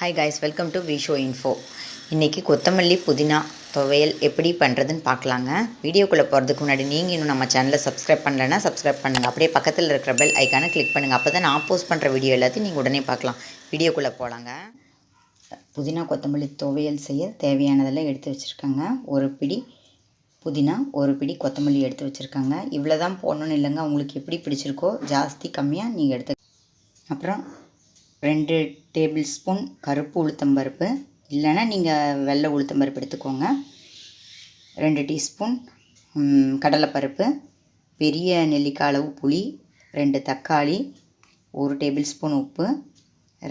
Hi guys, welcome to Visho info. இன்றைக்கி கொத்தமல்லி புதினா துவையல் எப்படி பண்ணுறதுன்னு பார்க்கலாங்க. வீடியோக்குள்ளே போகிறதுக்கு முன்னாடி நீங்கள் இன்னும் நம்ம சேனலை சப்ஸ்கிரைப் பண்ணலைன்னா சப்ஸ்கிரைப் பண்ணுங்கள். அப்படியே பக்கத்தில் இருக்கிற பெல் ஐக்கானை கிளிக் பண்ணுங்கள். அப்போ தான் நான் போஸ்ட் பண்ணுற வீடியோ எல்லாத்தையும் நீங்கள் உடனே பார்க்கலாம். வீடியோக்குள்ளே போகலாங்க. புதினா கொத்தமல்லி துவையல் செய்ய தேவையானதெல்லாம் எடுத்து வச்சுருக்காங்க. ஒரு பிடி புதினா, ஒரு பிடி கொத்தமல்லி எடுத்து வச்சுருக்காங்க. இவ்வளோ தான் போடணுன்னு இல்லைங்க, உங்களுக்கு எப்படி பிடிச்சிருக்கோ ஜாஸ்தி கம்மியாக நீங்கள் எடுத்து. அப்புறம் 2 டேபிள் ஸ்பூன் கருப்பு உளுத்தம்பருப்பு, இல்லைன்னா நீங்கள் வெள்ளை உளுத்தம்பருப்பு எடுத்துக்கோங்க. 2 டீஸ்பூன் கடலைப்பருப்பு, பெரிய நெல்லிக்காய் அளவு புளி, 2 தக்காளி, 1 டேபிள் ஸ்பூன் உப்பு,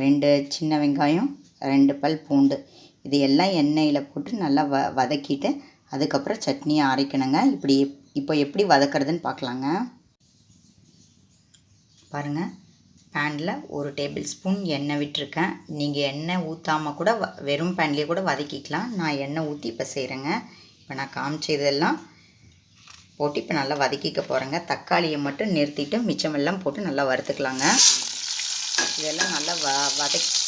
2 சின்ன வெங்காயம், 2 பல் பூண்டு. இது எல்லாம் எண்ணெயில் போட்டு நல்லா வதக்கிட்டு அதுக்கப்புறம் சட்னியை அரைக்கணுங்க. இப்போ எப்படி வதக்கிறதுன்னு பார்க்கலாங்க. பாருங்கள், பேனில் 1 டேபிள் ஸ்பூன் எண்ணெய் விட்டுருக்கேன். நீங்கள் எண்ணெய் ஊற்றாமல் கூட வெறும் பேன்லேயே கூட வதக்கிக்கலாம். நான் எண்ணெய் ஊற்றி இப்போ செய்கிறேங்க. இப்போ நான் காமிச்சதெல்லாம் போட்டு இப்போ நல்லா வதக்கிக்க போகிறேங்க. தக்காளியை மட்டும் நிறுத்திட்டு மிச்சமெல்லாம் போட்டு நல்லா வறுத்துக்கலாங்க. இதெல்லாம் நல்லா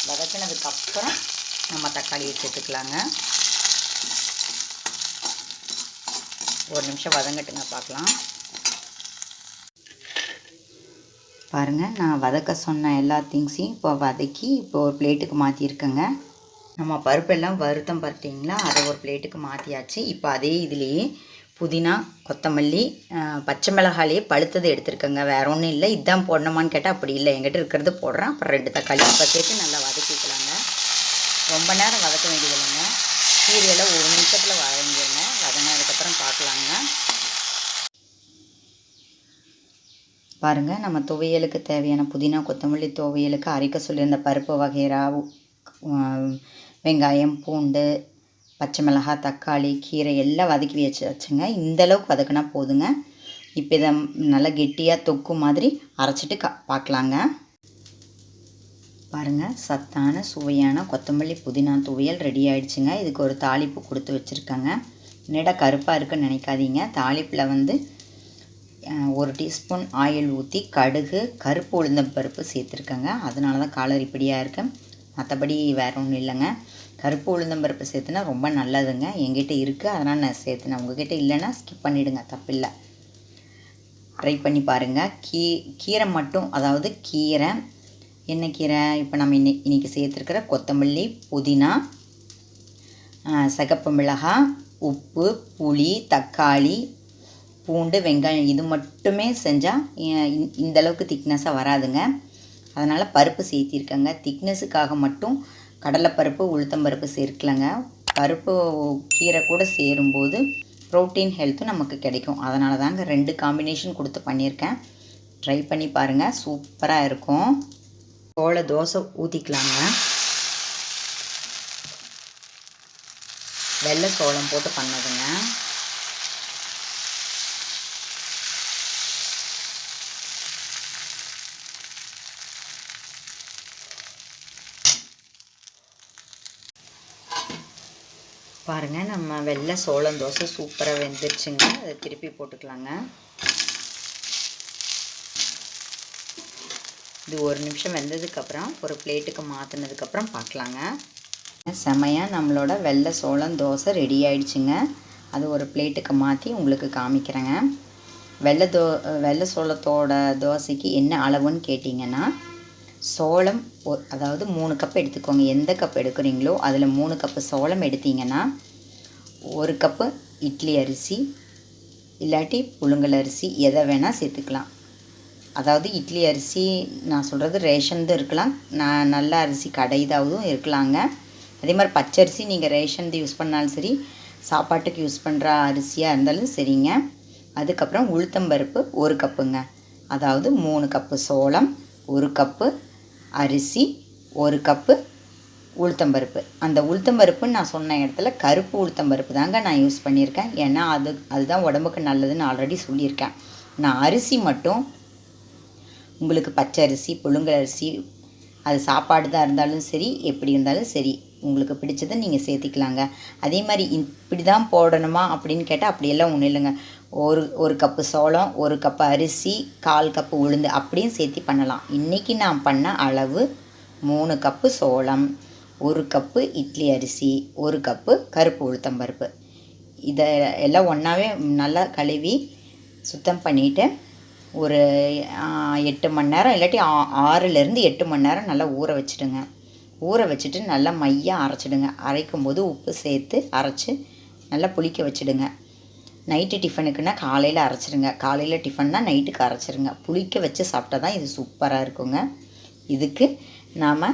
வதக்கினதுக்கப்புறம் நம்ம தக்காளியை சேர்த்துக்கலாங்க. ஒரு நிமிஷம் வதங்கட்டுங்க, பார்க்கலாம். பாருங்கள், நான் வதக்க சொன்ன எல்லா திங்ஸையும் இப்போ வதக்கி இப்போ ஒரு பிளேட்டுக்கு மாற்றிருக்கேங்க. நம்ம பருப்பெல்லாம் வருத்தம் பார்த்தீங்களா, அதை ஒரு பிளேட்டுக்கு மாற்றியாச்சு. இப்போ அதே இதுலேயே புதினா, கொத்தமல்லி, பச்சை மிளகாயே பழுத்தது எடுத்துருக்கேங்க. வேறு ஒன்றும் இல்லை. இதுதான் போடணுமான்னு கேட்டால் அப்படி இல்லை, எங்கிட்ட இருக்கிறது போடுறேன். அப்புறம் 2 தக்காளி இப்போ சேர்த்து நல்லா வதக்கிக்கலாங்க. ரொம்ப நேரம் வதக்க வேண்டியதில்லைங்க. கீரையெல்லாம் 1 நிமிஷத்தில் வதங்கிடுங்க. வதங்கினதுக்கப்புறம் பார்க்கலாங்க. பாருங்கள், நம்ம துவையலுக்கு தேவையான புதினா கொத்தமல்லி துவையலுக்கு அரைக்க சொல்லியிருந்த பருப்பு வகைரா, வெங்காயம், பூண்டு, பச்சை மிளகாய், தக்காளி, கீரை எல்லாம் வதக்கி வச்சுங்க. இந்தளவுக்கு வதக்கினா போதுங்க. இப்போ இதை நல்லா கெட்டியாக தொக்கு மாதிரி அரைச்சிட்டு பார்க்கலாங்க. பாருங்கள், சத்தான சுவையான கொத்தமல்லி புதினா துவையல் ரெடி ஆகிடுச்சுங்க. இதுக்கு ஒரு தாளிப்பு கொடுத்து வச்சுருக்காங்க. என்னடா கருப்பாக இருக்குன்னு நினைக்காதீங்க. தாளிப்பில் 1 டீஸ்பூன் ஆயில் ஊற்றி கடுகு, கருப்பு உளுந்தம்பருப்பு சேர்த்துருக்கேங்க. அதனால தான் கலர் இப்படியாக இருக்கு. மற்றபடி வேறு ஒன்றும் இல்லைங்க. கருப்பு உளுந்தம்பருப்பு சேர்த்துனா ரொம்ப நல்லதுங்க. எங்கிட்ட இருக்குது, அதனால் நான் சேர்த்துனேன். உங்கள்கிட்ட இல்லைன்னா ஸ்கிப் பண்ணிவிடுங்க, தப்பில்லை. ட்ரை பண்ணி பாருங்கள். கீரை மட்டும், அதாவது கீரை என்ன கீரை, இப்போ நம்ம இன்றைக்கி சேர்த்துருக்கிற கொத்தமல்லி, புதினா, சிகப்பு மிளகாய், உப்பு, புளி, தக்காளி, பூண்டு, வெங்காயம், இது மட்டுமே செஞ்சால் இந்தளவுக்கு திக்னஸாக வராதுங்க. அதனால் பருப்பு சேர்த்திருக்கேங்க. திக்னஸுக்காக மட்டும் கடலைப்பருப்பு, உளுத்தம்பருப்பு சேர்க்கலைங்க. பருப்பு கீரை கூட சேரும்போது ப்ரோட்டீன் ஹெல்த்தும் நமக்கு கிடைக்கும். அதனால தாங்க 2 காம்பினேஷன் கொடுத்து பண்ணியிருக்கேன். ட்ரை பண்ணி பாருங்கள், சூப்பராக இருக்கும். சோள தோசை ஊற்றிக்கலாங்க. வெள்ளை சோளம் போட்டு பண்ணதுங்க. பாருங்கள், நம்ம வெள்ளை சோளம் தோசை சூப்பராக வெந்துருச்சுங்க. அதை திருப்பி போட்டுக்கலாங்க. இது 1 நிமிஷம் வெந்ததுக்கப்புறம் ஒரு பிளேட்டுக்கு மாற்றினதுக்கப்புறம் பார்க்கலாங்க. செமையாக நம்மளோட வெள்ளை சோளம் தோசை ரெடி ஆகிடுச்சுங்க. அது ஒரு பிளேட்டுக்கு மாற்றி உங்களுக்கு காமிக்கிறேங்க. வெள்ளை சோளத்தோட தோசைக்கு என்ன அளவுன்னு கேட்டிங்கன்னா, சோளம் அதாவது 3 கப் எடுத்துக்கோங்க. எந்த கப் எடுக்கிறீங்களோ அதில் 3 கப்பு சோளம் எடுத்திங்கன்னா 1 கப்பு இட்லி அரிசி, இல்லாட்டி புழுங்கல் அரிசி, எதை வேணால் சேர்த்துக்கலாம். அதாவது இட்லி அரிசி நான் சொல்கிறது ரேஷன்து இருக்கலாம், நல்ல அரிசி கடைதாவதும் இருக்கலாங்க. அதே மாதிரி பச்சரிசி நீங்கள் ரேஷன்து யூஸ் பண்ணாலும் சரி, சாப்பாட்டுக்கு யூஸ் பண்ணுற அரிசியாக இருந்தாலும் சரிங்க. அதுக்கப்புறம் உளுத்தம்பருப்பு 1 கப்புங்க. அதாவது 3 கப்பு சோளம், 1 கப்பு அரிசி, 1 கப்பு உளுத்தம்பருப்பு. அந்த உளுத்தம்பருப்புன்னு நான் சொன்ன இடத்துல கருப்பு உளுத்தம்பருப்பு தாங்க நான் யூஸ் பண்ணியிருக்கேன். ஏன்னா அதுதான் உடம்புக்கு நல்லதுன்னு ஆல்ரெடி சொல்லியிருக்கேன். நான் அரிசி மட்டும் உங்களுக்கு பச்சை அரிசி, புழுங்கல் அரிசி, அது சாப்பாடு தான் இருந்தாலும் சரி, எப்படி இருந்தாலும் சரி, உங்களுக்கு பிடிச்சதை நீங்கள் சேர்த்திக்கலாங்க. அதே மாதிரி இப்படி தான் போடணுமா அப்படின்னு கேட்டால் அப்படியெல்லாம் ஒன்றும் இல்லைங்க. ஒரு கப்பு சோளம், 1 கப்பு அரிசி, 1/4 கப்பு உளுந்து அப்படியும் சேர்த்து பண்ணலாம். இன்றைக்கி நான் பண்ண அளவு 3 கப்பு சோளம், 1 கப்பு இட்லி அரிசி, 1 கப்பு கருப்பு உளுத்தம்பருப்பு. இதை எல்லாம் ஒன்றாவே நல்லா கழுவி சுத்தம் பண்ணிவிட்டு ஒரு 8 மணி நேரம் இல்லாட்டி 6லேருந்து 8 மணி நேரம் நல்லா ஊற வச்சுடுங்க. ஊற வச்சுட்டு நல்லா மையாக அரைச்சிடுங்க. அரைக்கும்போது உப்பு சேர்த்து அரைச்சி நல்லா புளிக்க வச்சுடுங்க. நைட்டு டிஃபனுக்குன்னா காலையில் அரைச்சிடுங்க. காலையில் டிஃபன்னா நைட்டுக்கு அரைச்சிடுங்க. புளிக்க வச்சு சாப்பிட்டா தான் இது சூப்பராக இருக்குங்க. இதுக்கு நாம்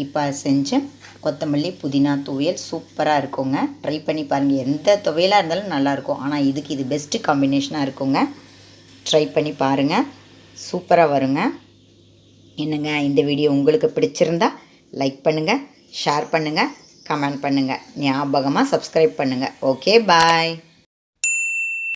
இப்போ செஞ்ச கொத்தமல்லி புதினா துவையல் சூப்பராக இருக்குங்க. ட்ரை பண்ணி பாருங்கள். எந்த துவையலாக இருந்தாலும் நல்லாயிருக்கும். ஆனால் இதுக்கு இது பெஸ்ட்டு காம்பினேஷனாக இருக்குங்க. ட்ரை பண்ணி பாருங்கள். சூப்பராக வருங்க. என்னங்க இந்த வீடியோ உங்களுக்கு பிடிச்சிருந்தா லைக் பண்ணுங்கள், ஷேர் பண்ணுங்கள், கமெண்ட் பண்ணுங்கள். ஞாபகமாக சப்ஸ்கிரைப் பண்ணுங்கள். Okay bye.